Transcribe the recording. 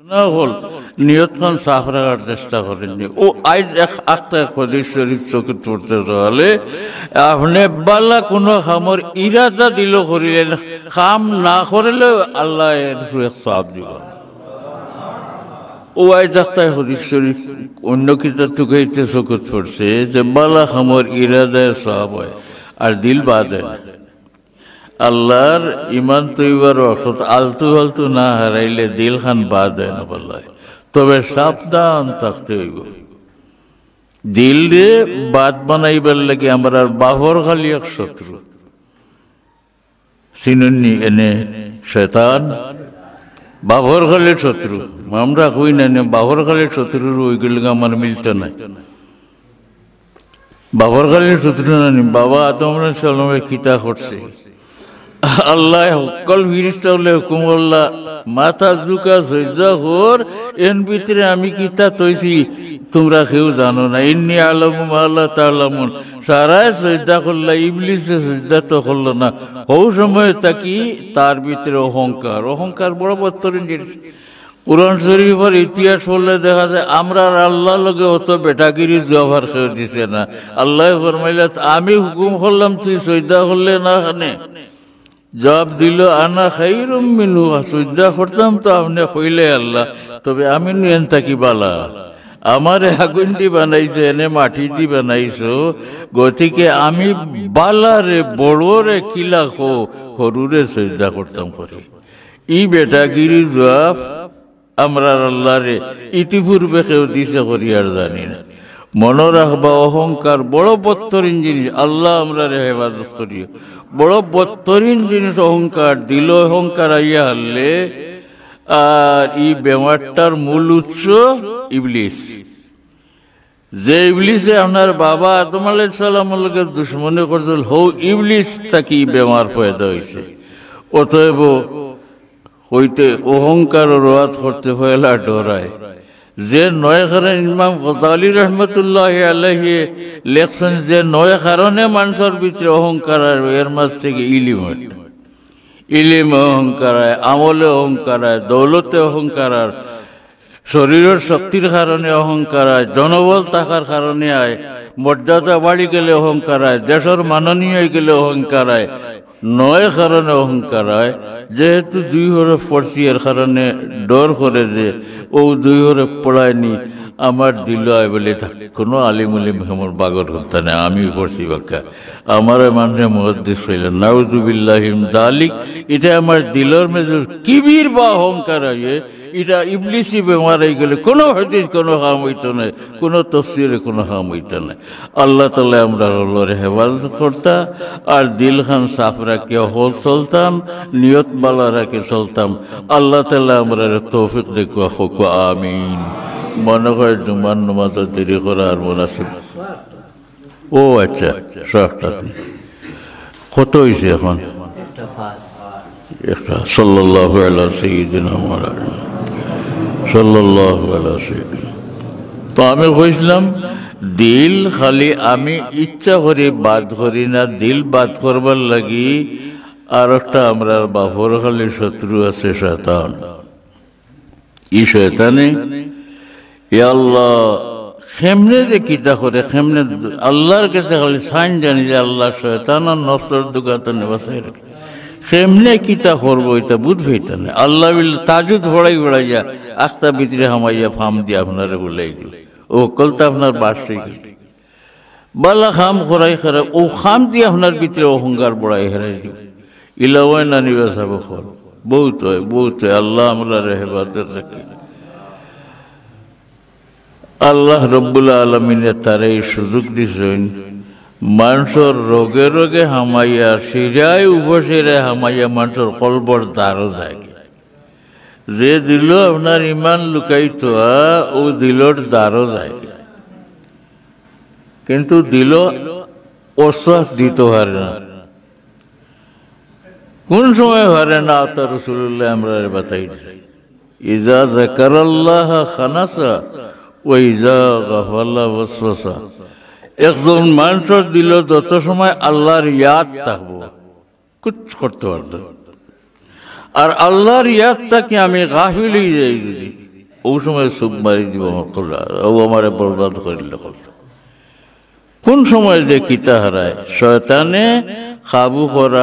না হল নিয়ত খান সাফ রাখার চেষ্টা করেননি। ও আজ একটা হাদিস শরীফ চোখে পড়তে হলে আপনি বালা কোনো খামর ইরাদা দিল করিলেন, খাম না করিলে আল্লাহ এর সওয়াব দিব। ও আজ একটা হাদিস শরীফ অন্য কিতাব টুকাইতে চোখে পড়ছে যে বালা খামর ইরাদায় সওয়াব হয় আর দিল বাদ হয়। আল্লাহর ইমান তৈবার অর্থ আলতু ফালতু না হারাইলে দিল খান বাদ হয় না বললায়, তবে সাবধান থাকতে হইব। দিল রে বাদ বানাইবার লাগে আমরা বাহর খালি এক শত্রু চিনুননি এনে শয়তান বাহর খালি শত্রু। আমরা কই না বাহর খালি শত্রুর ওইগুলো আমার মিলতে নাই। বাবর খালির শত্রু নানি বাবা আদম আলাইহিস সালামের কিতা করছে আল্লাহ সকল ফিরিস্তা হলে হুকুম আল্লাহ মাথা ঝুঁকা সজ্জা কর, এর ভিতরে আমি কিতা তৈছি তোমরা কেউ জানো না। ইন্নী আলামু মা লা তা'লামুন, সারায় সজ্জা করলা, ইবলিসে সজ্জা তো করলো না। হৌ সময় তাকি তার ভিতরে অহংকার, অহংকার বড় বত্তরিন জিনিস। কুরআন শরীফের ইতিহাস পড়লে দেখা যায় আমরা আল্লাহ লগে অত বেটাগিরি জবাব খেয়ে দিছে না। আল্লাহ ফরমাইলা আমি হুকুম করলাম তুই সজদা করলে না, খানে জবাব দিল আনা খাইরুম মিনহু, সজদা করতাম তো আপনি কইলে আল্লাহ, তবে আমি নিয়েন তাকি বালা, আমারে আগুন দি বানাইছো এনে মাটি দি বানাইছো, গতিকে আমি বালারে বড়রে কিলা খো হরুরে সজদা করতাম করে। ই বেটাগিরি জবাব আমরা আল্লাহরে ইতিপূর্বে কেউ দিছে করি আর জানি না। মনে রাখবা অহংকার বড় বত্তরিন জিনিস, আল্লাহ আমরা হেফাজত করিও। বড় বত্তরিন জিনিস অহংকার, দিল অহংকার আইয়া হারলে আর ই বেমারটার মূল উৎস ইবলিস। যে ইবলিসে আপনার বাবা আদম আলাইহিস সালামের লগে দুশ্মনী করছিল, হৌ ইবলিস তাকে বেমার পয়দা হয়েছে। অতএব হইতে অহংকার রোয়াত করতে পয়লা ডরায়। যে নয় কারণ ইমাম গজালি রহমতুল্লাহ আলাইহি লেখছেন যে নয় কারণে মানুষের ভিতরে অহংকার আর এর মাঝ থেকে ইলিম হয়। ইলিমে অহংকার হয়, আমলে অহংকার হয়, দৌলতে অহংকার হয়, শরীরের শক্তির কারণে অহংকার হয়, জনবল থাকার কারণে হয়, মর্যাদা বাড়ি গেলে অহংকার হয়, দেশের মাননীয় গেলে অহংকার হয়। নয় কারণে অহংকার হয়, যেহেতু দুই হরফ পড়ছি এর কারণে ডর করে যে ও দুই হরফ পড়ায়নি আমার দিল আয় বলে কোনো আলিম উলিম আমার বাগর করতে নেই, আমি পড়ছি বাক্কা আমার মানে মুহাদ্দিস হইলেন নাউযুবিল্লাহি মিন যালিক। এটা আমার দিলের মেজর কিবির বা অহংকার হয়, এটা ইবলিসি বেমার হয়ে গেলে কোনো হাদিস কোনো কাম হইতো না, কোনো তফসিরে কোনো কাম হইতো না। আল্লাহ তাআলা আমরা আল্লাহর হেফাজত করতাম আর দিল খান সাফ রাখে হল চলতাম, নিয়ত বালা রাখে চলতাম। আল্লাহ তাআলা আমরা তৌফিক দেখুয়া হোক, আমিন। মনে হয় জুমার নামাজ দেরি করা আর মুনাসিব। ও আচ্ছা, সবটাতে কত হয়েছে এখন? একটা সাল্লাল্লাহু আলা সাইয়্যিদিনা মুহাম্মদ সাল্লাল্লাহু আলা সাইয়্যিদিনা। তো আমি কইছিলাম দিল খালি আমি ইচ্ছা করি বাদ করি না, দিল বাদ করবার লাগি আর একটা আমরা বাফর খালি শত্রু আছে শয়তান। ই শয়তানে আল্লাহ খেমনে যে কিতা করে খেমনে আল্লাহর কাছে খালি সাইন জানি যে আল্লাহ শয়তান আর নফসের দুগাতে বাঁচাই রাখে। খেমনে কিতা করবো এটা বুঝবে এটা না। আল্লাহ তাজুদ ভরাই ভরাই যা আখটা ভিতরে হামাইয়া ফাম দিয়ে আপনারা বলাই দিব, ও কলতা আপনার বাসে বালা খাম খরাই খারা ও খাম দিয়ে আপনার ভিতরে অহংকার বড়াই হেরাই দিব। ইলাওয়াই না নিবা সাব বহুত হয়, বহুত হয়। আল্লাহ আমরা হেফাজত রাখি। আল্লাহ রব্বুল আলমিনে তার এই সুযোগ দিছেন মানুষের রোগে রোগে হামাইয়া সিরায় উপসিরায় হামাইয়া মানুষের কলবর দ্বারও যায়। যে দিল আপনার ইমান লুকাইতো ও দিলর দ্বারও যায়, কিন্তু দিল অশ্বাস দিতে পারে না। কোন সময় পারে না তা রাসূলুল্লাহ আমরা বাতাইছে, ইজা যাকারাল্লাহ খানাসা ওয়া ইজা গাফালা ওয়াসওয়াসা। একজন মানুষের দিল যত সময় আল্লাহর ইয়াদ থাকবো কুছ করতে পারত, আর আল্লাহর ইয়াদ তাকে আমি গাফিল হয়ে যাই যদি ও সময় চুপ মারি দিব আমার খোলা ও আমারে বরবাদ করিল কোন সময় যে কিতা হারায় শয়তানে কাবু করা